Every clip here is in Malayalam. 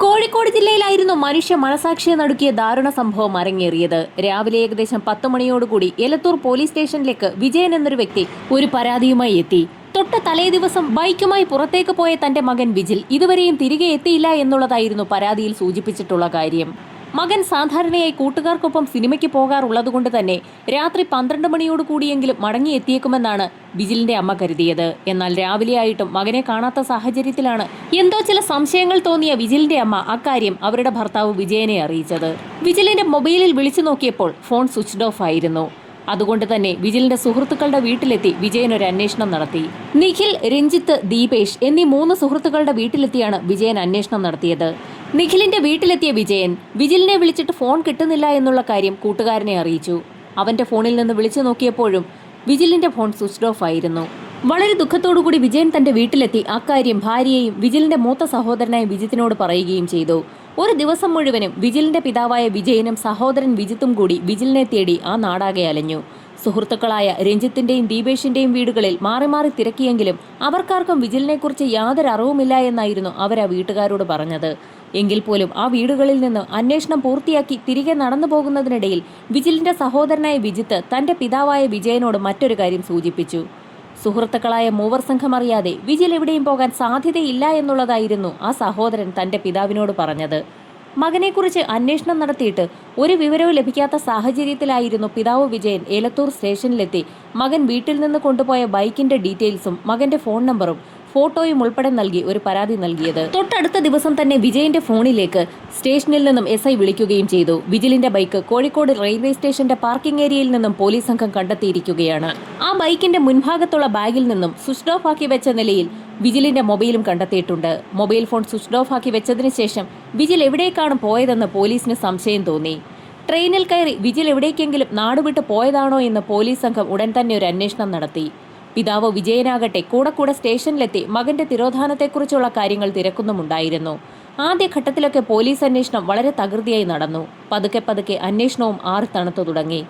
കോഴിക്കോട് ജില്ലയിലായിരുന്നു മനുഷ്യ മനസാക്ഷിയെ നടുക്കിയ ദാരുണ സംഭവം അരങ്ങേറിയത്. രാവിലെ ഏകദേശം 10 മണിയോടുകൂടി എലത്തൂർ പോലീസ് സ്റ്റേഷനിലേക്ക് വിജയൻ എന്നൊരു വ്യക്തി ഒരു പരാതിയുമായി എത്തി. തൊട്ട തലേ ദിവസം ബൈക്കുമായി പുറത്തേക്ക് പോയ തന്റെ മകൻ വിജിൽ ഇതുവരെയും തിരികെ എത്തിയില്ല എന്നുള്ളതായിരുന്നു പരാതിയിൽ സൂചിപ്പിച്ചിട്ടുള്ള കാര്യം. മകൻ സാധാരണയായി കൂട്ടുകാർക്കൊപ്പം സിനിമയ്ക്ക് പോകാറുള്ളതുകൊണ്ട് തന്നെ രാത്രി 12 മണിയോട് കൂടിയെങ്കിലും മടങ്ങിയെത്തിയേക്കുമെന്നാണ് വിജിലിന്റെ അമ്മ കരുതിയത്. എന്നാൽ രാവിലെയായിട്ടും മകനെ കാണാത്ത സാഹചര്യത്തിലാണ് എന്തോ ചില സംശയങ്ങൾ തോന്നിയ വിജിലിന്റെ അമ്മ അക്കാര്യം അവരുടെ ഭർത്താവ് വിജയനെ അറിയിച്ചത്. വിജിലിന്റെ മൊബൈലിൽ വിളിച്ചു നോക്കിയപ്പോൾ ഫോൺ സ്വിച്ച്ഡ് ഓഫ് ആയിരുന്നു. അതുകൊണ്ട് തന്നെ വിജിലിന്റെ സുഹൃത്തുക്കളുടെ വീട്ടിലെത്തി വിജയൻ ഒരു അന്വേഷണം നടത്തി. നിഖിൽ, രഞ്ജിത്ത്, ദീപേഷ് എന്നീ 3 സുഹൃത്തുക്കളുടെ വീട്ടിലെത്തിയാണ് വിജയൻ അന്വേഷണം നടത്തിയത്. നിഖിലിന്റെ വീട്ടിലെത്തിയ വിജയൻ വിജിലിനെ വിളിച്ചിട്ട് ഫോൺ കിട്ടുന്നില്ല എന്നുള്ള കാര്യം കൂട്ടുകാരനെ അറിയിച്ചു. അവന്റെ ഫോണിൽ നിന്ന് വിളിച്ചു നോക്കിയപ്പോഴും വിജിലിന്റെ ഫോൺ സ്വിച്ച്ഡ് ഓഫ് ആയിരുന്നു. വളരെ ദുഃഖത്തോടുകൂടി വിജയൻ തന്റെ വീട്ടിലെത്തി അക്കാര്യം ഭാര്യയെയും വിജിലിന്റെ മൂത്ത സഹോദരനായ വിജിത്തിനോട് പറയുകയും ചെയ്തു. ഒരു ദിവസം മുഴുവനും വിജിലിന്റെ പിതാവായ വിജയനും സഹോദരൻ വിജിത്തും കൂടി വിജിലിനെ തേടി ആ നാടാകെ അലഞ്ഞു. സുഹൃത്തുക്കളായ രഞ്ജിത്തിന്റെയും ദീപേഷിന്റെയും വീടുകളിൽ മാറി മാറി തിരക്കിയെങ്കിലും അവർക്കാർക്കും വിജിലിനെക്കുറിച്ച് യാതൊരു അറിവുമില്ല എന്നായിരുന്നു അവരാ വീട്ടുകാരോട് പറഞ്ഞത്. എങ്കിൽ പോലും ആ വീടുകളിൽ നിന്ന് അന്വേഷണം പൂർത്തിയാക്കി തിരികെ നടന്നു പോകുന്നതിനിടയിൽ വിജിലിന്റെ സഹോദരനായ വിജിത്ത് തന്റെ പിതാവായ വിജയനോട് മറ്റൊരു കാര്യം സൂചിപ്പിച്ചു. സുഹൃത്തുക്കളായ മൂവർ സംഘം അറിയാതെ വിജിൽ എവിടെയും പോകാൻ സാധ്യതയില്ല എന്നുള്ളതായിരുന്നു ആ സഹോദരൻ തന്റെ പിതാവിനോട് പറഞ്ഞത്. മകനെക്കുറിച്ച് അന്വേഷണം നടത്തിയിട്ട് ഒരു വിവരവും ലഭിക്കാത്ത സാഹചര്യത്തിലായിരുന്നു പിതാവ് വിജയൻ എലത്തൂർ സ്റ്റേഷനിലെത്തി മകൻ വീട്ടിൽ നിന്ന് കൊണ്ടുപോയ ബൈക്കിന്റെ ഡീറ്റെയിൽസും മകന്റെ ഫോൺ നമ്പറും ഫോട്ടോയും ഉൾപ്പെടെ നൽകി ഒരു പരാതി നൽകിയത്. തൊട്ടടുത്ത ദിവസം തന്നെ വിജയന്റെ ഫോണിലേക്ക് സ്റ്റേഷനിൽ നിന്നും SI വിളിക്കുകയും ചെയ്തു. വിജിലിന്റെ ബൈക്ക് കോഴിക്കോട് റെയിൽവേ സ്റ്റേഷന്റെ പാർക്കിംഗ് ഏരിയയിൽ നിന്നും പോലീസ് സംഘം കണ്ടെത്തിയിരിക്കുകയാണ്. ആ ബൈക്കിന്റെ മുൻഭാഗത്തുള്ള ബാഗിൽ നിന്നും സ്വിച്ച്ഡ് ഓഫ് ആക്കി വെച്ച നിലയിൽ വിജിലിന്റെ മൊബൈലും കണ്ടെത്തിയിട്ടുണ്ട്. മൊബൈൽ ഫോൺ സ്വിച്ച്ഡ് ഓഫ് ആക്കി വെച്ചതിന് ശേഷം വിജിൽ എവിടേക്കാണ് പോയതെന്ന് പോലീസിന് സംശയം തോന്നി. ട്രെയിനിൽ കയറി വിജിൽ എവിടേക്കെങ്കിലും നാടുവിട്ട് പോയതാണോ എന്ന് പോലീസ് സംഘം ഉടൻ തന്നെ ഒരു അന്വേഷണം നടത്തി. പിതാവ് വിജയനാകട്ടെ കൂടെ സ്റ്റേഷനിലെത്തി മകന്റെ തിരോധാനത്തെക്കുറിച്ചുള്ള കാര്യങ്ങൾ തിരക്കുന്നുമുണ്ടായിരുന്നു. ആദ്യഘട്ടത്തിലൊക്കെ പോലീസ് അന്വേഷണം വളരെ തകൃതിയായി നടന്നു. പതുക്കെ അന്വേഷണവും ആറി തണുത്തു തുടങ്ങി.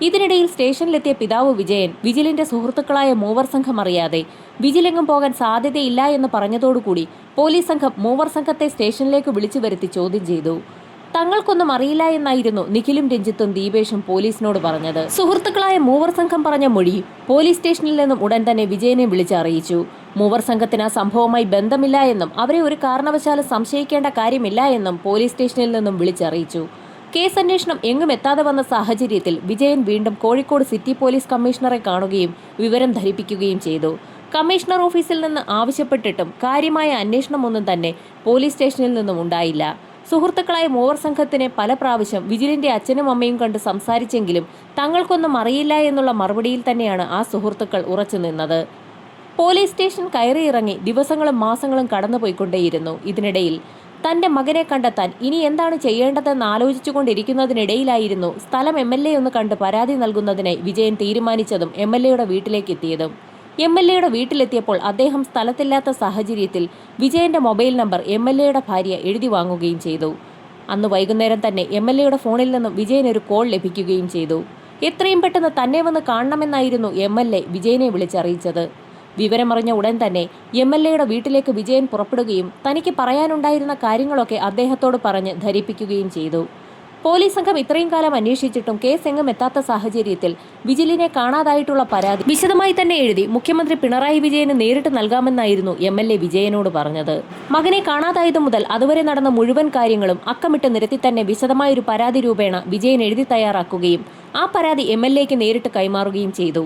ഇതിനിടയിൽ സ്റ്റേഷനിലെത്തിയ പിതാവ് വിജയൻ വിജിലിന്റെ സുഹൃത്തുക്കളായ മൂവർ സംഘം അറിയാതെ വിജിലെങ്ങും പോകാൻ സാധ്യതയില്ല എന്ന് പറഞ്ഞതോടുകൂടി പോലീസ് സംഘം മൂവർ സംഘത്തെ സ്റ്റേഷനിലേക്ക് വിളിച്ചു വരുത്തി ചോദ്യം ചെയ്തു. തങ്ങൾക്കൊന്നും അറിയില്ല എന്നായിരുന്നു നിഖിലും രഞ്ജിത്തും ദീപേഷും പോലീസിനോട് പറഞ്ഞത്. സുഹൃത്തുക്കളായ മൂവർ സംഘം പറഞ്ഞ മൊഴി പോലീസ് സ്റ്റേഷനിൽ നിന്നും ഉടൻ തന്നെ വിജയനെ വിളിച്ചറിയിച്ചു. മൂവർ സംഘത്തിന് ആ സംഭവവുമായി ബന്ധമില്ല എന്നും അവരെ ഒരു കാരണവശാലും സംശയിക്കേണ്ട കാര്യമില്ല എന്നും പോലീസ് സ്റ്റേഷനിൽ നിന്നും വിളിച്ചറിയിച്ചു. കേസ് അന്വേഷണം എങ്ങും എത്താതെ വന്ന സാഹചര്യത്തിൽ വിജയൻ വീണ്ടും കോഴിക്കോട് സിറ്റി പോലീസ് കമ്മീഷണറെ കാണുകയും വിവരം ധരിപ്പിക്കുകയും ചെയ്തു. കമ്മീഷണർ ഓഫീസിൽ നിന്ന് ആവശ്യപ്പെട്ടിട്ടും കാര്യമായ അന്വേഷണമൊന്നും തന്നെ പോലീസ് സ്റ്റേഷനിൽ നിന്നും ഉണ്ടായില്ല. സുഹൃത്തുക്കളായ മൂവർ സംഘത്തിന് പല പ്രാവശ്യം വിജിലിന്റെ അച്ഛനും അമ്മയും കണ്ട് സംസാരിച്ചെങ്കിലും തങ്ങൾക്കൊന്നും അറിയില്ല എന്നുള്ള മറുപടിയിൽ തന്നെയാണ് ആ സുഹൃത്തുക്കൾ ഉറച്ചു നിന്നത്. പോലീസ് സ്റ്റേഷൻ കയറിയിറങ്ങി ദിവസങ്ങളും മാസങ്ങളും കടന്നുപോയിക്കൊണ്ടേയിരുന്നു. ഇതിനിടയിൽ തന്റെ മകനെ കണ്ടെത്താൻ ഇനി എന്താണ് ചെയ്യേണ്ടതെന്ന് ആലോചിച്ചുകൊണ്ടിരിക്കുന്നതിനിടയിലായിരുന്നു സ്ഥലം MLA ഒന്ന് കണ്ട് പരാതി നൽകുന്നതിനായി വിജയൻ തീരുമാനിച്ചതും MLAയുടെ വീട്ടിലേക്ക് എത്തിയതും. MLAയുടെ വീട്ടിലെത്തിയപ്പോൾ അദ്ദേഹം സ്ഥലത്തില്ലാത്ത സാഹചര്യത്തിൽ വിജയന്റെ മൊബൈൽ നമ്പർ MLAയുടെ ഭാര്യ എഴുതി വാങ്ങുകയും ചെയ്തു. അന്ന് വൈകുന്നേരം തന്നെ MLAയുടെ ഫോണിൽ നിന്നും വിജയൻ ഒരു കോൾ ലഭിക്കുകയും ചെയ്തു. എത്രയും പെട്ടെന്ന് തന്നെ വന്ന് കാണണമെന്നായിരുന്നു MLA വിജയനെ വിളിച്ചറിയിച്ചത്. വിവരമറിഞ്ഞ ഉടൻ തന്നെ MLAയുടെ വീട്ടിലേക്ക് വിജയൻ പുറപ്പെടുകയും തനിക്ക് പറയാനുണ്ടായിരുന്ന കാര്യങ്ങളൊക്കെ അദ്ദേഹത്തോട് പറഞ്ഞ് ധരിപ്പിക്കുകയും ചെയ്തു. പോലീസ് സംഘം ഇത്രയും കാലം അന്വേഷിച്ചിട്ടും കേസ് എങ്ങും എത്താത്ത സാഹചര്യത്തിൽ വിജിലിനെ കാണാതായിട്ടുള്ള പരാതി വിശദമായി തന്നെ എഴുതി മുഖ്യമന്ത്രി പിണറായി വിജയന് നേരിട്ട് നൽകാമെന്നായിരുന്നു MLA വിജയനോട് പറഞ്ഞത്. മകനെ കാണാതായതു മുതൽ അതുവരെ നടന്ന മുഴുവൻ കാര്യങ്ങളും അക്കമിട്ട് നിരത്തി തന്നെ വിശദമായൊരു പരാതി രൂപേണ വിജയൻ എഴുതി തയ്യാറാക്കുകയും ആ പരാതി MLAക്ക് നേരിട്ട് കൈമാറുകയും ചെയ്തു.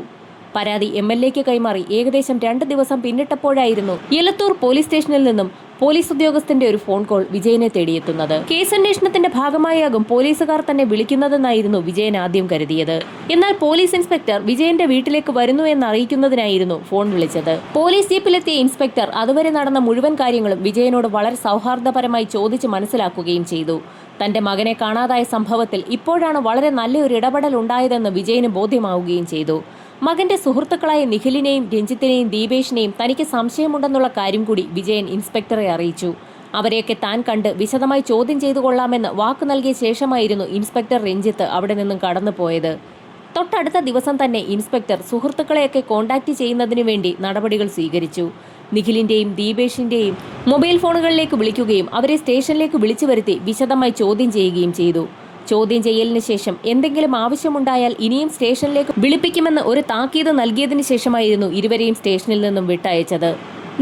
പരാതി MLAക്ക് കൈമാറി ഏകദേശം 2 ദിവസം പിന്നിട്ടപ്പോഴായിരുന്നു എലത്തൂർ പോലീസ് സ്റ്റേഷനിൽ നിന്നും പോലീസ് ഉദ്യോഗസ്ഥന്റെ ഒരു ഫോൺ കോൾ വിജയനെ തേടിയെത്തുന്നത്. കേസന്വേഷണത്തിന്റെ ഭാഗമായാകും പോലീസുകാർ തന്നെ വിളിക്കുന്നതെന്നായിരുന്നു വിജയൻ ആദ്യം കരുതിയത്. എന്നാൽ പോലീസ് ഇൻസ്പെക്ടർ വിജയന്റെ വീട്ടിലേക്ക് വരുന്നു എന്നറിയിക്കുന്നതിനായിരുന്നു ഫോൺ വിളിച്ചത്. പോലീസ് ജീപ്പിലെത്തിയ ഇൻസ്പെക്ടർ അതുവരെ നടന്ന മുഴുവൻ കാര്യങ്ങളും വിജയനോട് വളരെ സൗഹാർദ്ദപരമായി ചോദിച്ച് മനസ്സിലാക്കുകയും ചെയ്തു. തന്റെ മകനെ കാണാതായ സംഭവത്തിൽ ഇപ്പോഴാണ് വളരെ നല്ലൊരു ഇടപെടൽ ഉണ്ടായതെന്ന് വിജയന് ബോധ്യമാവുകയും ചെയ്തു. മകന്റെ സുഹൃത്തുക്കളായ നിഖിലിനെയും രഞ്ജിത്തിനെയും ദീപേഷിനെയും തനിക്ക് സംശയമുണ്ടെന്നുള്ള കാര്യം കൂടി വിജയൻ ഇൻസ്പെക്ടറെ അറിയിച്ചു. അവരെയൊക്കെ താൻ കണ്ട് വിശദമായി ചോദ്യം ചെയ്തു കൊള്ളാമെന്ന് വാക്കു നൽകിയ ശേഷമായിരുന്നു ഇൻസ്പെക്ടർ രഞ്ജിത്ത് അവിടെ നിന്നും കടന്നുപോയത്. തൊട്ടടുത്ത ദിവസം തന്നെ ഇൻസ്പെക്ടർ സുഹൃത്തുക്കളെയൊക്കെ കോണ്ടാക്ട് ചെയ്യുന്നതിനു വേണ്ടി നടപടികൾ സ്വീകരിച്ചു. നിഖിലിന്റെയും ദീപേഷിന്റെയും മൊബൈൽ ഫോണുകളിലേക്ക് വിളിക്കുകയും അവരെ സ്റ്റേഷനിലേക്ക് വിളിച്ചു വരുത്തി വിശദമായി ചോദ്യം ചെയ്യുകയും ചെയ്തു. ചോദ്യം ചെയ്യലിന് ശേഷം എന്തെങ്കിലും ആവശ്യമുണ്ടായാൽ ഇനിയും സ്റ്റേഷനിലേക്ക് വിളിപ്പിക്കുമെന്ന് ഒരു താക്കീത് നൽകിയതിനു ശേഷമായിരുന്നു ഇരുവരെയും സ്റ്റേഷനിൽ നിന്നും വിട്ടയച്ചത്.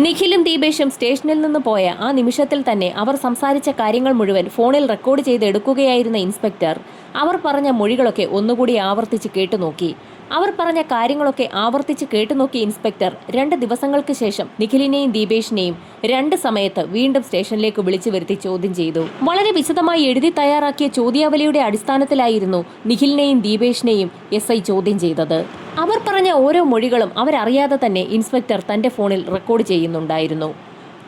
നിഖിലും ദീപേഷും സ്റ്റേഷനിൽ നിന്ന് പോയ ആ നിമിഷത്തിൽ തന്നെ അവർ സംസാരിച്ച കാര്യങ്ങൾ മുഴുവൻ ഫോണിൽ റെക്കോർഡ് ചെയ്തെടുക്കുകയായിരുന്ന ഇൻസ്പെക്ടർ അവർ പറഞ്ഞ മൊഴികളൊക്കെ ഒന്നുകൂടി ആവർത്തിച്ച് കേട്ടുനോക്കി. അവർ പറഞ്ഞ കാര്യങ്ങളൊക്കെ ആവർത്തിച്ച് കേട്ടുനോക്കിയ ഇൻസ്പെക്ടർ 2 ദിവസങ്ങൾക്ക് ശേഷം നിഖിലിനെയും ദീപേഷിനെയും 2 സമയത്ത് വീണ്ടും സ്റ്റേഷനിലേക്ക് വിളിച്ചു വരുത്തി ചോദ്യം ചെയ്തു. വളരെ വിശദമായി എഴുതി തയ്യാറാക്കിയ ചോദ്യാവലിയുടെ അടിസ്ഥാനത്തിലായിരുന്നു നിഖിലിനെയും ദീപേഷിനെയും SI ചോദ്യം ചെയ്തത്. അവർ പറഞ്ഞ ഓരോ മൊഴികളും അവരറിയാതെ തന്നെ ഇൻസ്പെക്ടർ തന്റെ ഫോണിൽ റെക്കോർഡ് ചെയ്യുന്നുണ്ടായിരുന്നു.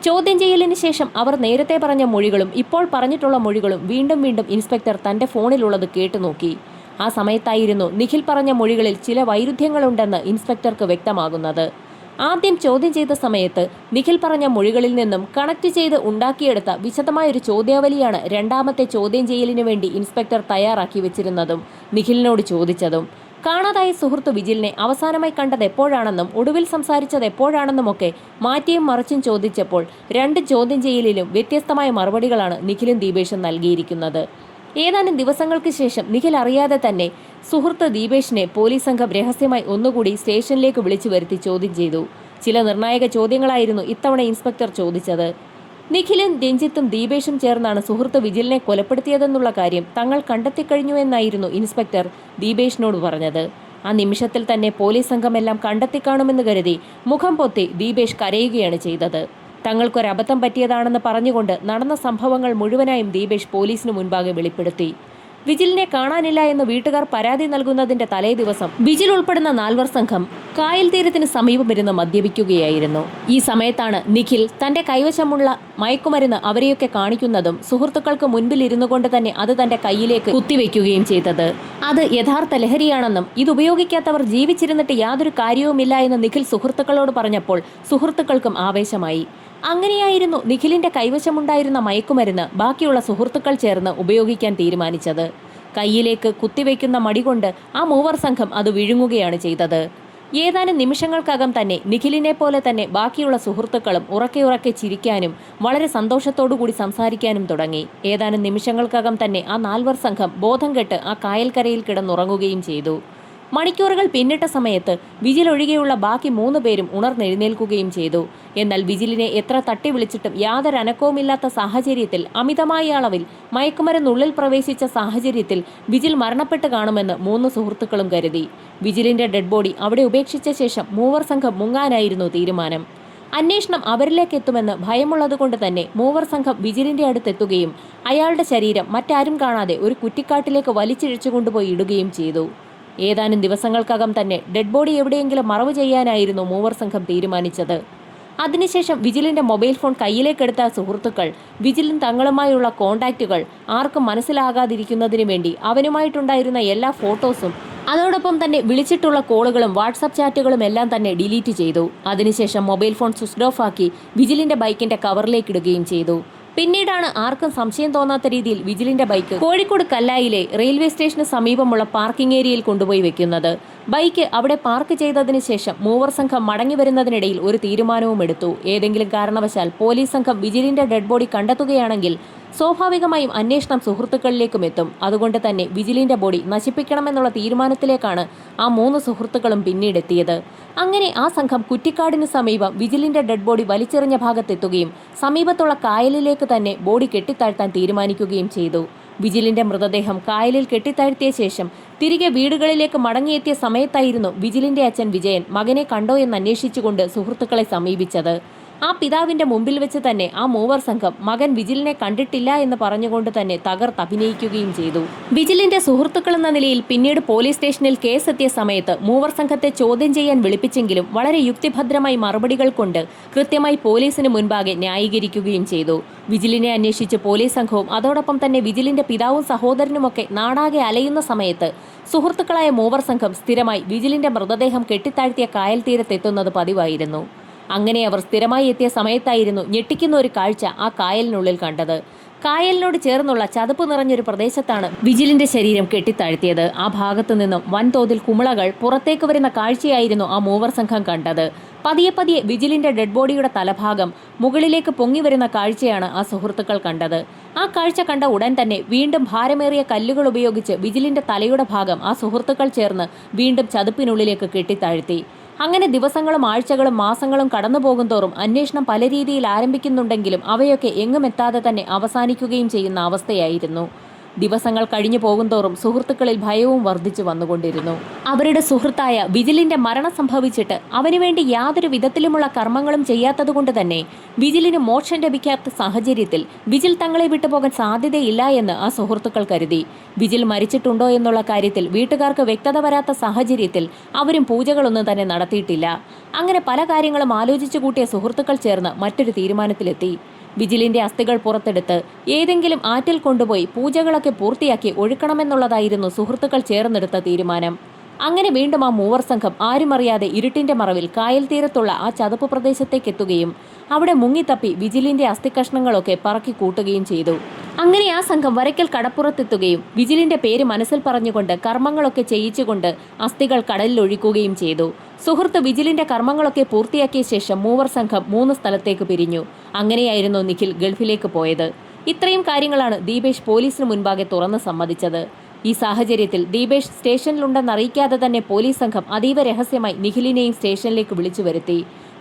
ചോദ്യം ചെയ്യലിന് ശേഷം അവർ നേരത്തെ പറഞ്ഞ മൊഴികളും ഇപ്പോൾ പറഞ്ഞിട്ടുള്ള മൊഴികളും വീണ്ടും വീണ്ടും ഇൻസ്പെക്ടർ തന്റെ ഫോണിലുള്ളത് കേട്ടുനോക്കി. ആ സമയത്തായിരുന്നു നിഖിൽ പറഞ്ഞ മൊഴികളിൽ ചില വൈരുദ്ധ്യങ്ങളുണ്ടെന്ന് ഇൻസ്പെക്ടർക്ക് വ്യക്തമാകുന്നത്. ആദ്യം ചോദ്യം ചെയ്ത സമയത്ത് നിഖിൽ പറഞ്ഞ മൊഴികളിൽ നിന്നും കണക്ട് ചെയ്ത് ഉണ്ടാക്കിയെടുത്ത വിശദമായൊരു ചോദ്യാവലിയാണ് രണ്ടാമത്തെ ചോദ്യം ചെയ്യലിനു വേണ്ടി ഇൻസ്പെക്ടർ തയ്യാറാക്കി വെച്ചിരുന്നതും നിഖിലിനോട് ചോദിച്ചതും. കാണാതായ സുഹൃത്ത് വിജിലിനെ അവസാനമായി കണ്ടത് എപ്പോഴാണെന്നും ഒടുവിൽ സംസാരിച്ചത് എപ്പോഴാണെന്നുമൊക്കെ മാറ്റിയും മറിച്ചും ചോദിച്ചപ്പോൾ 2 ചോദ്യം ചെയ്യലിലും വ്യത്യസ്തമായ മറുപടികളാണ് നിഖിലും ദീപേഷും നൽകിയിരിക്കുന്നത്. ഏതാനും ദിവസങ്ങൾക്ക് ശേഷം നിഖിൽ അറിയാതെ തന്നെ സുഹൃത്ത് ദീപേഷിനെ പോലീസ് സംഘം രഹസ്യമായി ഒന്നുകൂടി സ്റ്റേഷനിലേക്ക് വിളിച്ചു വരുത്തി ചോദ്യം ചെയ്തു. ചില നിർണായക ചോദ്യങ്ങളായിരുന്നു ഇത്തവണ ഇൻസ്പെക്ടർ ചോദിച്ചത്. നിഖിലും രഞ്ജിത്തും ദീപേഷും ചേർന്നാണ് സുഹൃത്ത് വിജിലിനെ കൊലപ്പെടുത്തിയതെന്നുള്ള കാര്യം തങ്ങൾ കണ്ടെത്തിക്കഴിഞ്ഞുവെന്നായിരുന്നു ഇൻസ്പെക്ടർ ദീപേഷിനോട് പറഞ്ഞത്. ആ നിമിഷത്തിൽ തന്നെ പോലീസ് സംഘമെല്ലാം കണ്ടെത്തിക്കാണുമെന്ന് കരുതി മുഖം പൊത്തി ദീപേഷ് കരയുകയാണ് ചെയ്തത്. തങ്ങൾക്കൊരബദ്ധം പറ്റിയതാണെന്ന് പറഞ്ഞുകൊണ്ട് നടന്ന സംഭവങ്ങൾ മുഴുവനായും ദീപേഷ് പോലീസിന് മുൻപാകെ വെളിപ്പെടുത്തി. വിജിലിനെ കാണാനില്ല എന്ന് വീട്ടുകാർ പരാതി നൽകുന്നതിന്റെ തലേ ദിവസം വിജിൽ ഉൾപ്പെടുന്ന 4 സംഘം കായൽ തീരത്തിന് സമീപമിരുന്ന് മദ്യപിക്കുകയായിരുന്നു. ഈ സമയത്താണ് നിഖിൽ തന്റെ കൈവശമുള്ള മയക്കുമരുന്ന് അവരെയൊക്കെ കാണിക്കുന്നതും സുഹൃത്തുക്കൾക്ക് മുൻപിൽ ഇരുന്നു കൊണ്ട് തന്നെ അത് തന്റെ കയ്യിലേക്ക് കുത്തിവെക്കുകയും ചെയ്തത്. അത് യഥാർത്ഥ ലഹരിയാണെന്നും ഇത് ഉപയോഗിക്കാത്തവർ ജീവിച്ചിരുന്നിട്ട് യാതൊരു കാര്യവുമില്ല എന്ന് നിഖിൽ സുഹൃത്തുക്കളോട് പറഞ്ഞപ്പോൾ സുഹൃത്തുക്കൾക്കും ആവേശമായി. അങ്ങനെയായിരുന്നു നിഖിലിന്റെ കൈവശമുണ്ടായിരുന്ന മയക്കുമരുന്ന് ബാക്കിയുള്ള സുഹൃത്തുക്കൾ ചേർന്ന് ഉപയോഗിക്കാൻ തീരുമാനിച്ചത്. കയ്യിലേക്ക് കുത്തിവെക്കുന്ന മടികൊണ്ട് ആ 3 സംഘം അത് വിഴുങ്ങുകയാണ് ചെയ്തത്. ഏതാനും നിമിഷങ്ങൾക്കകം തന്നെ നിഖിലിനെ പോലെ തന്നെ ബാക്കിയുള്ള സുഹൃത്തുക്കളും ഉറക്കെ ചിരിക്കാനും വളരെ സന്തോഷത്തോടുകൂടി സംസാരിക്കാനും തുടങ്ങി. ഏതാനും നിമിഷങ്ങൾക്കകം തന്നെ ആ 4 സംഘം ബോധം കെട്ട് ആ കായൽക്കരയിൽ കിടന്നുറങ്ങുകയും ചെയ്തു. മണിക്കൂറുകൾ പിന്നിട്ട സമയത്ത് വിജിൽ ഒഴികെയുള്ള ബാക്കി 3 പേരും ഉണർന്നെഴുന്നേൽക്കുകയും ചെയ്തു. എന്നാൽ വിജിലിനെ എത്ര തട്ടി വിളിച്ചിട്ടും യാതൊരു അനക്കവുമില്ലാത്ത സാഹചര്യത്തിൽ അമിതമായ അളവിൽ മയക്കുമരുന്നുള്ളിൽ പ്രവേശിച്ച സാഹചര്യത്തിൽ വിജിൽ മരണപ്പെട്ട് കാണുമെന്ന് 3 സുഹൃത്തുക്കളും കരുതി. വിജിലിന്റെ ഡെഡ് ബോഡി അവിടെ ഉപേക്ഷിച്ച ശേഷം 3 സംഘം മുങ്ങാനായിരുന്നു തീരുമാനം. അന്വേഷണം അവരിലേക്ക് എത്തുമെന്ന് ഭയമുള്ളതുകൊണ്ട് തന്നെ 3 സംഘം വിജിലിന്റെ അടുത്തെത്തുകയും അയാളുടെ ശരീരം മറ്റാരും കാണാതെ ഒരു കുറ്റിക്കാട്ടിലേക്ക് വലിച്ചിഴച്ചു കൊണ്ടുപോയി ഇടുകയും ചെയ്തു. ഏതാനും ദിവസങ്ങൾക്കകം തന്നെ ഡെഡ് ബോഡി എവിടെയെങ്കിലും മറവ് ചെയ്യാനായിരുന്നു 3 സംഘം തീരുമാനിച്ചത്. അതിനുശേഷം വിജിലിന്റെ മൊബൈൽ ഫോൺ കയ്യിലേക്കെടുത്ത സുഹൃത്തുക്കൾ വിജിലും തങ്ങളുമായുള്ള കോണ്ടാക്റ്റുകൾ ആർക്കും മനസ്സിലാകാതിരിക്കുന്നതിന് വേണ്ടി അവനുമായിട്ടുണ്ടായിരുന്ന എല്ലാ ഫോട്ടോസും അതോടൊപ്പം തന്നെ വിളിച്ചിട്ടുള്ള കോളുകളും വാട്സാപ്പ് ചാറ്റുകളും എല്ലാം തന്നെ ഡിലീറ്റ് ചെയ്തു. അതിനുശേഷം മൊബൈൽ ഫോൺ സ്വിച്ച് ഓഫ് ആക്കി വിജിലിന്റെ ബൈക്കിന്റെ കവറിലേക്കിടുകയും ചെയ്തു. പിന്നീടാണ് ആർക്കും സംശയം തോന്നാത്ത രീതിയിൽ വിജിലിന്റെ ബൈക്ക് കോഴിക്കോട് കല്ലായിലെ റെയിൽവേ സ്റ്റേഷന് സമീപമുള്ള പാർക്കിംഗ് ഏരിയയിൽ കൊണ്ടുപോയി വെക്കുന്നത്. ബൈക്ക് അവിടെ പാർക്ക് ചെയ്തതിനു ശേഷം 3 സംഘം മടങ്ങി വരുന്നതിനിടയിൽ ഒരു തീരുമാനവും എടുത്തു. ഏതെങ്കിലും കാരണവശാൽ പോലീസ് സംഘം വിജിലിന്റെ ഡെഡ് ബോഡി കണ്ടെത്തുകയാണെങ്കിൽ സ്വാഭാവികമായും അന്വേഷണം സുഹൃത്തുക്കളിലേക്കും എത്തും. അതുകൊണ്ട് തന്നെ വിജിലിന്റെ ബോഡി നശിപ്പിക്കണമെന്നുള്ള തീരുമാനത്തിലേക്കാണ് ആ 3 സുഹൃത്തുക്കളും പിന്നീടെത്തിയത്. അങ്ങനെ ആ സംഘം കുറ്റിക്കാടിന് സമീപം വിജിലിന്റെ ഡെഡ് ബോഡി വലിച്ചെറിഞ്ഞ ഭാഗത്തെത്തുകയും സമീപത്തുള്ള കായലിലേക്ക് തന്നെ ബോഡി കെട്ടിത്താഴ്ത്താൻ തീരുമാനിക്കുകയും ചെയ്തു. വിജിലിന്റെ മൃതദേഹം കായലിൽ കെട്ടിത്താഴ്ത്തിയ ശേഷം തിരികെ വീടുകളിലേക്ക് മടങ്ങിയെത്തിയ സമയത്തായിരുന്നു വിജിലിന്റെ അച്ഛൻ വിജയൻ മകനെ കണ്ടോ എന്ന് അന്വേഷിച്ചുകൊണ്ട് സുഹൃത്തുക്കളെ സമീപിച്ചത്. ആ പിതാവിന്റെ മുമ്പിൽ വെച്ച് തന്നെ ആ 3 സംഘം മകൻ വിജിലിനെ കണ്ടിട്ടില്ല എന്ന് പറഞ്ഞുകൊണ്ട് തന്നെ തകർത്തഭിനയിക്കുകയും ചെയ്തു. വിജിലിന്റെ സുഹൃത്തുക്കൾ എന്ന നിലയിൽ പിന്നീട് പോലീസ് സ്റ്റേഷനിൽ കേസെത്തിയ സമയത്ത് 3 സംഘത്തെ ചോദ്യം ചെയ്യാൻ വിളിപ്പിച്ചെങ്കിലും വളരെ യുക്തിഭദ്രമായി മറുപടികൾ കൊണ്ട് കൃത്യമായി പോലീസിന് മുൻപാകെ ന്യായീകരിക്കുകയും ചെയ്തു. വിജിലിനെ അന്വേഷിച്ച് പോലീസ് സംഘവും അതോടൊപ്പം തന്നെ വിജിലിന്റെ പിതാവും സഹോദരനുമൊക്കെ നാടാകെ അലയുന്ന സമയത്ത് സുഹൃത്തുക്കളായ 3 സംഘം സ്ഥിരമായി വിജിലിന്റെ മൃതദേഹം കെട്ടിത്താഴ്ത്തിയ കായൽ തീരത്തെത്തുന്നത് പതിവായിരുന്നു. അങ്ങനെ അവർ സ്ഥിരമായി എത്തിയ സമയത്തായിരുന്നു ഞെട്ടിക്കുന്ന ഒരു കാഴ്ച ആ കായലിനുള്ളിൽ കണ്ടത്. കായലിനോട് ചേർന്നുള്ള ചതുപ്പ് നിറഞ്ഞൊരു പ്രദേശത്താണ് വിജിലിന്റെ ശരീരം കെട്ടിത്താഴ്ത്തിയത്. ആ ഭാഗത്തു നിന്നും വൻതോതിൽ കുമിളകൾ പുറത്തേക്ക് വരുന്ന കാഴ്ചയായിരുന്നു ആ മൂവർ സംഘം കണ്ടത്. പതിയെ പതിയെ വിജിലിന്റെ ഡെഡ് ബോഡിയുടെ തലഭാഗം മുകളിലേക്ക് പൊങ്ങി വരുന്ന കാഴ്ചയാണ് ആ സുഹൃത്തുക്കൾ കണ്ടത്. ആ കാഴ്ച കണ്ട ഉടൻ തന്നെ വീണ്ടും ഭാരമേറിയ കല്ലുകൾ ഉപയോഗിച്ച് വിജിലിന്റെ തലയുടെ ഭാഗം ആ സുഹൃത്തുക്കൾ ചേർന്ന് വീണ്ടും ചതുപ്പിനുള്ളിലേക്ക് കെട്ടിത്താഴ്ത്തി. അങ്ങനെ ദിവസങ്ങളും ആഴ്ചകളും മാസങ്ങളും കടന്നുപോകും തോറും അന്വേഷണം പല രീതിയിൽ ആരംഭിക്കുന്നുണ്ടെങ്കിലും അവയൊക്കെ എങ്ങുമെത്താതെ തന്നെ അവസാനിക്കുകയും ചെയ്യുന്ന അവസ്ഥയായിരുന്നു. ദിവസങ്ങൾ കഴിഞ്ഞു പോകുന്തോറും സുഹൃത്തുക്കളിൽ ഭയവും വർദ്ധിച്ചു വന്നുകൊണ്ടിരുന്നു. അവരുടെ സുഹൃത്തായ വിജിലിന്റെ മരണം സംഭവിച്ചിട്ട് അവനുവേണ്ടി യാതൊരു വിധത്തിലുമുള്ള കർമ്മങ്ങളും ചെയ്യാത്തതുകൊണ്ട് തന്നെ വിജിലിന് മോക്ഷം ലഭിക്കാത്ത സാഹചര്യത്തിൽ വിജിൽ തങ്ങളെ വിട്ടുപോകാൻ സാധ്യതയില്ല എന്ന് ആ സുഹൃത്തുക്കൾ കരുതി. വിജിൽ മരിച്ചിട്ടുണ്ടോ എന്നുള്ള കാര്യത്തിൽ വീട്ടുകാർക്ക് വ്യക്തത വരാത്ത സാഹചര്യത്തിൽ അവരും പൂജകളൊന്നും തന്നെ നടത്തിയിട്ടില്ല. അങ്ങനെ പല കാര്യങ്ങളും ആലോചിച്ചു കൂട്ടിയ സുഹൃത്തുക്കൾ ചേർന്ന് മറ്റൊരു തീരുമാനത്തിലെത്തി. വിജിലിന്റെ അസ്ഥികൾ പുറത്തെടുത്ത് ഏതെങ്കിലും ആറ്റിൽ കൊണ്ടുപോയി പൂജകളൊക്കെ പൂർത്തിയാക്കി ഒഴുക്കണമെന്നുള്ളതായിരുന്നു സുഹൃത്തുക്കൾ ചേർന്നെടുത്ത തീരുമാനം. അങ്ങനെ വീണ്ടും ആ മൂവർ സംഘം ആരുമറിയാതെ ഇരുട്ടിന്റെ മറവിൽ കായൽ തീരത്തുള്ള ആ ചതുപ്പ് പ്രദേശത്തേക്കെത്തുകയും അവിടെ മുങ്ങിത്തപ്പി വിജിലിന്റെ അസ്ഥികഷ്ണങ്ങളൊക്കെ പറക്കി കൂട്ടുകയും ചെയ്തു. അങ്ങനെ ആ സംഘം വരയ്ക്കൽ കടപ്പുറത്തെത്തുകയും വിജിലിന്റെ പേര് മനസ്സിൽ പറഞ്ഞുകൊണ്ട് കർമ്മങ്ങളൊക്കെ ചെയ്യിച്ചുകൊണ്ട് അസ്ഥികൾ കടലിൽ ഒഴിക്കുകയും ചെയ്തു. സുഹൃത്ത് വിജിലിന്റെ കർമ്മങ്ങളൊക്കെ പൂർത്തിയാക്കിയ ശേഷം മൂവർ സംഘം 3 സ്ഥലത്തേക്ക് പിരിഞ്ഞു. അങ്ങനെയായിരുന്നു നിഖിൽ ഗൾഫിലേക്ക് പോയത്. ഇത്രയും കാര്യങ്ങളാണ് ദീപേഷ് പോലീസിന് മുൻപാകെ തുറന്ന് സമ്മതിച്ചത്. ഈ സാഹചര്യത്തിൽ ദീപേഷ് സ്റ്റേഷനിലുണ്ടെന്നറിയിക്കാതെ തന്നെ പോലീസ് സംഘം അതീവ രഹസ്യമായി നിഖിലിനെയും സ്റ്റേഷനിലേക്ക് വിളിച്ചു വരുത്തി.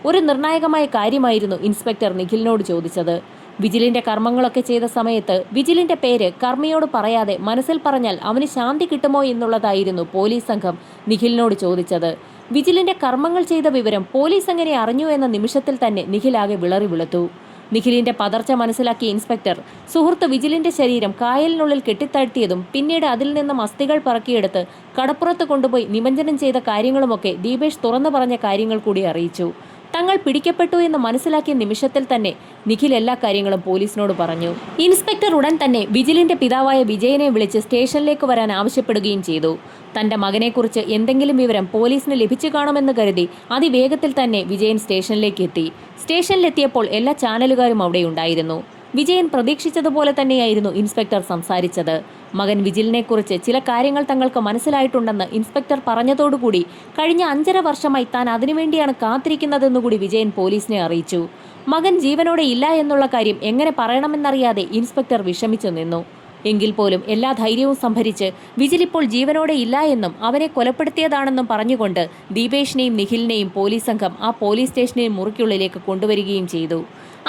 ഒരു നിർണായകമായ കാര്യമായിരുന്നു ഇൻസ്പെക്ടർ നിഖിലിനോട് ചോദിച്ചത്. വിജിലിന്റെ കർമ്മങ്ങളൊക്കെ ചെയ്ത സമയത്ത് വിജിലിന്റെ പേര് കർമ്മിയോട് പറയാതെ മനസ്സിൽ പറഞ്ഞാൽ അവന് ശാന്തി കിട്ടുമോ എന്നുള്ളതായിരുന്നു പോലീസ് സംഘം നിഖിലിനോട് ചോദിച്ചത്. വിജിലിന്റെ കർമ്മങ്ങൾ ചെയ്ത വിവരം പോലീസ് എങ്ങനെ അറിഞ്ഞു എന്ന നിമിഷത്തിൽ തന്നെ നിഖിലാകെ വിളറി വിളുത്തു. നിഖിലിന്റെ പതർച്ച മനസ്സിലാക്കിയ ഇൻസ്പെക്ടർ സുഹൃത്ത് വിജിലിന്റെ ശരീരം കായലിനുള്ളിൽ കെട്ടിത്താഴ്ത്തിയതും പിന്നീട് അതിൽ നിന്നും അസ്ഥികൾ പറക്കിയെടുത്ത് കടപ്പുറത്ത് കൊണ്ടുപോയി നിമഞ്ജനം ചെയ്ത കാര്യങ്ങളുമൊക്കെ ദീപേഷ് തുറന്നു പറഞ്ഞ കാര്യങ്ങൾ കൂടി അറിയിച്ചു. തങ്ങൾ പിടിക്കപ്പെട്ടു എന്ന് മനസ്സിലാക്കിയ നിമിഷത്തിൽ തന്നെ നിഖിൽ എല്ലാ കാര്യങ്ങളും പോലീസിനോട് പറഞ്ഞു. ഇൻസ്പെക്ടർ ഉടൻ തന്നെ വിജിലിന്റെ പിതാവായ വിജയനെ വിളിച്ച് സ്റ്റേഷനിലേക്ക് വരാൻ ആവശ്യപ്പെടുകയും ചെയ്തു. തന്റെ മകനെക്കുറിച്ച് എന്തെങ്കിലും വിവരം പോലീസിന് ലഭിച്ചു കാണുമെന്ന് കരുതി അതിവേഗത്തിൽ തന്നെ വിജയൻ സ്റ്റേഷനിലേക്ക് എത്തി. സ്റ്റേഷനിലെത്തിയപ്പോൾ എല്ലാ ചാനലുകാരും അവിടെ ഉണ്ടായിരുന്നു. വിജയൻ പ്രതീക്ഷിച്ചതുപോലെ തന്നെയായിരുന്നു ഇൻസ്പെക്ടർ സംസാരിച്ചത്. മകൻ വിജിലിനെക്കുറിച്ച് ചില കാര്യങ്ങൾ തങ്ങൾക്ക് മനസ്സിലായിട്ടുണ്ടെന്ന് ഇൻസ്പെക്ടർ പറഞ്ഞതോടുകൂടി കഴിഞ്ഞ 5.5 വർഷമായി താൻ അതിനുവേണ്ടിയാണ് കാത്തിരിക്കുന്നതെന്നുകൂടി വിജയൻ പോലീസിനെ അറിയിച്ചു. മകൻ ജീവനോടെ ഇല്ല എന്നുള്ള കാര്യം എങ്ങനെ പറയണമെന്നറിയാതെ ഇൻസ്പെക്ടർ വിഷമിച്ചു നിന്നു. എങ്കിൽ പോലും എല്ലാ ധൈര്യവും സംഭരിച്ച് വിജിൽ ഇപ്പോൾ ജീവനോടെ ഇല്ല എന്നും അവനെ കൊലപ്പെടുത്തിയതാണെന്നും പറഞ്ഞുകൊണ്ട് ദീപേഷിനെയും നിഖിലിനെയും പോലീസ് സംഘം ആ പോലീസ് സ്റ്റേഷനിൽ മുറിക്കുള്ളിലേക്ക് കൊണ്ടുവരികയും ചെയ്തു.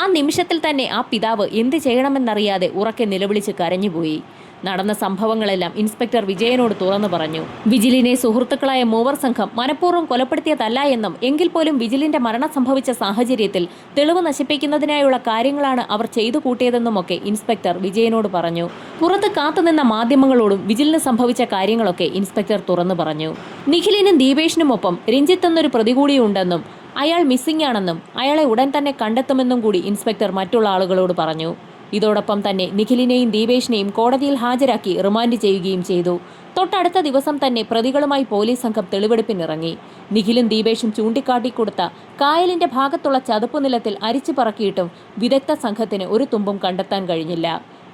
ആ നിമിഷത്തിൽ തന്നെ ആ പിതാവ് എന്ത് ചെയ്യണമെന്നറിയാതെ ഉറക്കെ നിലവിളിച്ച് കരഞ്ഞുപോയി. നടന്ന സംഭവങ്ങളെല്ലാം ഇൻസ്പെക്ടർ വിജയനോട് തുറന്നു പറഞ്ഞു. വിജിലിനെ സുഹൃത്തുക്കളായ മൂവർ സംഘം മനഃപൂർവ്വം കൊലപ്പെടുത്തിയതല്ല എന്നും എങ്കിൽ പോലും വിജിലിന്റെ മരണം സംഭവിച്ച സാഹചര്യത്തിൽ തെളിവ് നശിപ്പിക്കുന്നതിനായുള്ള കാര്യങ്ങളാണ് അവർ ചെയ്തു കൂട്ടിയതെന്നുമൊക്കെ ഇൻസ്പെക്ടർ വിജയനോട് പറഞ്ഞു. പുറത്ത് കാത്തുനിന്ന മാധ്യമങ്ങളോടും വിജിലിന് സംഭവിച്ച കാര്യങ്ങളൊക്കെ ഇൻസ്പെക്ടർ തുറന്നു പറഞ്ഞു. നിഖിലിനും ദീപേഷിനുമൊപ്പം രഞ്ജിത്ത് എന്നൊരു പ്രതി കൂടിയുണ്ടെന്നും അയാൾ മിസ്സിംഗ് ആണെന്നും അയാളെ ഉടൻ തന്നെ കണ്ടെത്തുമെന്നും കൂടി ഇൻസ്പെക്ടർ മറ്റുള്ള ആളുകളോട് പറഞ്ഞു. ഇതോടൊപ്പം തന്നെ നിഖിലിനെയും ദീപേഷിനെയും കോടതിയിൽ ഹാജരാക്കി റിമാൻഡ് ചെയ്യുകയും ചെയ്തു. തൊട്ടടുത്ത ദിവസം തന്നെ പ്രതികളുമായി പോലീസ് സംഘം തെളിവെടുപ്പിനിറങ്ങി. നിഖിലും ദീപേഷും ചൂണ്ടിക്കാട്ടിക്കൊടുത്ത കായലിന്റെ ഭാഗത്തുള്ള ചതുപ്പ് നിലത്തിൽ അരിച്ചു പറക്കിയിട്ടും വിദഗ്ധ സംഘത്തിന് ഒരു തുമ്പും കണ്ടെത്താൻ കഴിഞ്ഞില്ല.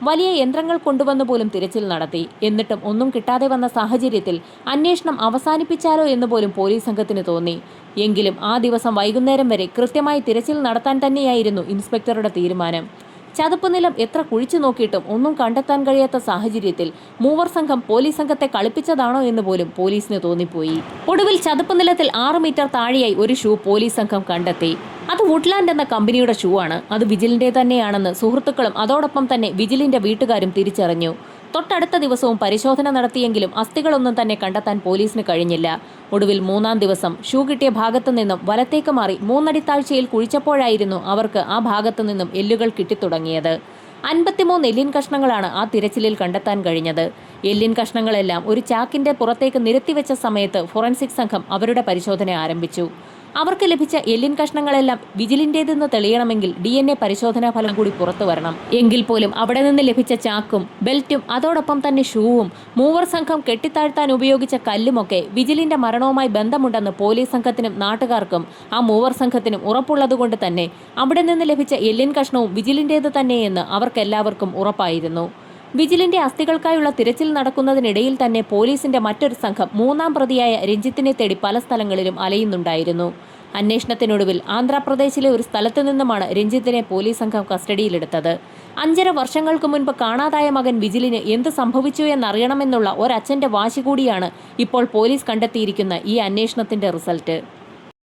വലിയ യന്ത്രങ്ങൾ കൊണ്ടുവന്നു പോലും തിരച്ചിൽ നടത്തി. എന്നിട്ടും ഒന്നും കിട്ടാതെ വന്ന സാഹചര്യത്തിൽ അന്വേഷണം അവസാനിപ്പിച്ചാലോ എന്ന് പോലും പോലീസ് സംഘത്തിന് തോന്നി. എങ്കിലും ആ ദിവസം വൈകുന്നേരം വരെ കൃത്യമായി തിരച്ചിൽ നടത്താൻ തന്നെയായിരുന്നു ഇൻസ്പെക്ടറുടെ തീരുമാനം. ചതുപ്പ് നിലം എത്ര കുഴിച്ചു നോക്കിയിട്ടും ഒന്നും കണ്ടെത്താൻ കഴിയാത്ത സാഹചര്യത്തിൽ മൂവർ സംഘം പോലീസ് സംഘത്തെ കളിപ്പിച്ചതാണോ എന്ന് പോലും പോലീസിന് തോന്നിപ്പോയി. ഒടുവിൽ ചതുപ്പ് നിലത്തിൽ 6 മീറ്റർ താഴെയായി ഒരു ഷൂ പോലീസ് സംഘം കണ്ടെത്തി. അത് വുഡ്ലാൻഡ് എന്ന കമ്പനിയുടെ ഷൂ ആണ്. അത് വിജിലിന്റെ തന്നെയാണെന്ന് സുഹൃത്തുക്കളും അതോടൊപ്പം തന്നെ വിജിലിന്റെ വീട്ടുകാരും തിരിച്ചറിഞ്ഞു. തൊട്ടടുത്ത ദിവസവും പരിശോധന നടത്തിയെങ്കിലും അസ്ഥികളൊന്നും തന്നെ കണ്ടെത്താൻ പോലീസിന് കഴിഞ്ഞില്ല. ഒടുവിൽ 3-ാം ദിവസം ഷൂ കിട്ടിയ ഭാഗത്തു നിന്നും വലത്തേക്ക് മാറി 3 അടി താഴ്ചയിൽ കുഴിച്ചപ്പോഴായിരുന്നു അവർക്ക് ആ ഭാഗത്തു നിന്നും എല്ലുകൾ കിട്ടിത്തുടങ്ങിയത്. 53 എല്ലിൻ കഷ്ണങ്ങളാണ് ആ തിരച്ചിലിൽ കണ്ടെത്താൻ കഴിഞ്ഞത്. എല്ലിൻ കഷ്ണങ്ങളെല്ലാം ഒരു ചാക്കിന്റെ പുറത്തേക്ക് നിരത്തിവെച്ച സമയത്ത് ഫോറൻസിക് സംഘം അവരുടെ പരിശോധന ആരംഭിച്ചു. അവർക്ക് ലഭിച്ച എല്ലിൻ കഷ്ണങ്ങളെല്ലാം വിജിലിന്റേതെന്ന് തെളിയണമെങ്കിൽ DNA പരിശോധനാ ഫലം കൂടി പുറത്തു വരണം. എങ്കിൽ പോലും അവിടെ നിന്ന് ലഭിച്ച ചാക്കും ബെൽറ്റും അതോടൊപ്പം തന്നെ ഷൂവും മൂവർ സംഘം കെട്ടിത്താഴ്ത്താൻ ഉപയോഗിച്ച കല്ലുമൊക്കെ വിജിലിന്റെ മരണവുമായി ബന്ധമുണ്ടെന്ന് പോലീസ് സംഘത്തിനും നാട്ടുകാർക്കും ആ മൂവർ സംഘത്തിനും ഉറപ്പുള്ളതുകൊണ്ട് തന്നെ അവിടെ നിന്ന് ലഭിച്ച എല്ലിൻ കഷ്ണവും വിജിലിന്റേത് തന്നെയെന്ന് അവർക്കെല്ലാവർക്കും ഉറപ്പായിരുന്നു. വിജിലിന്റെ അസ്ഥികൾക്കായുള്ള തിരച്ചിൽ നടക്കുന്നതിനിടയിൽ തന്നെ പോലീസിന്റെ മറ്റൊരു സംഘം മൂന്നാം പ്രതിയായ രഞ്ജിത്തിനെ തേടി പല സ്ഥലങ്ങളിലും അലയുന്നുണ്ടായിരുന്നു. അന്വേഷണത്തിനൊടുവിൽ ആന്ധ്രാപ്രദേശിലെ ഒരു സ്ഥലത്തു നിന്നുമാണ് രഞ്ജിത്തിനെ പോലീസ് സംഘം കസ്റ്റഡിയിലെടുത്തത്. 5.5 വർഷങ്ങൾക്ക് മുൻപ് കാണാതായ മകൻ വിജിലിന് എന്ത് സംഭവിച്ചു എന്നറിയണമെന്നുള്ള ഒരച്ഛന്റെ വാശി കൂടിയാണ് ഇപ്പോൾ പോലീസ് കണ്ടെത്തിയിരിക്കുന്ന ഈ അന്വേഷണത്തിന്റെ റിസൾട്ട്.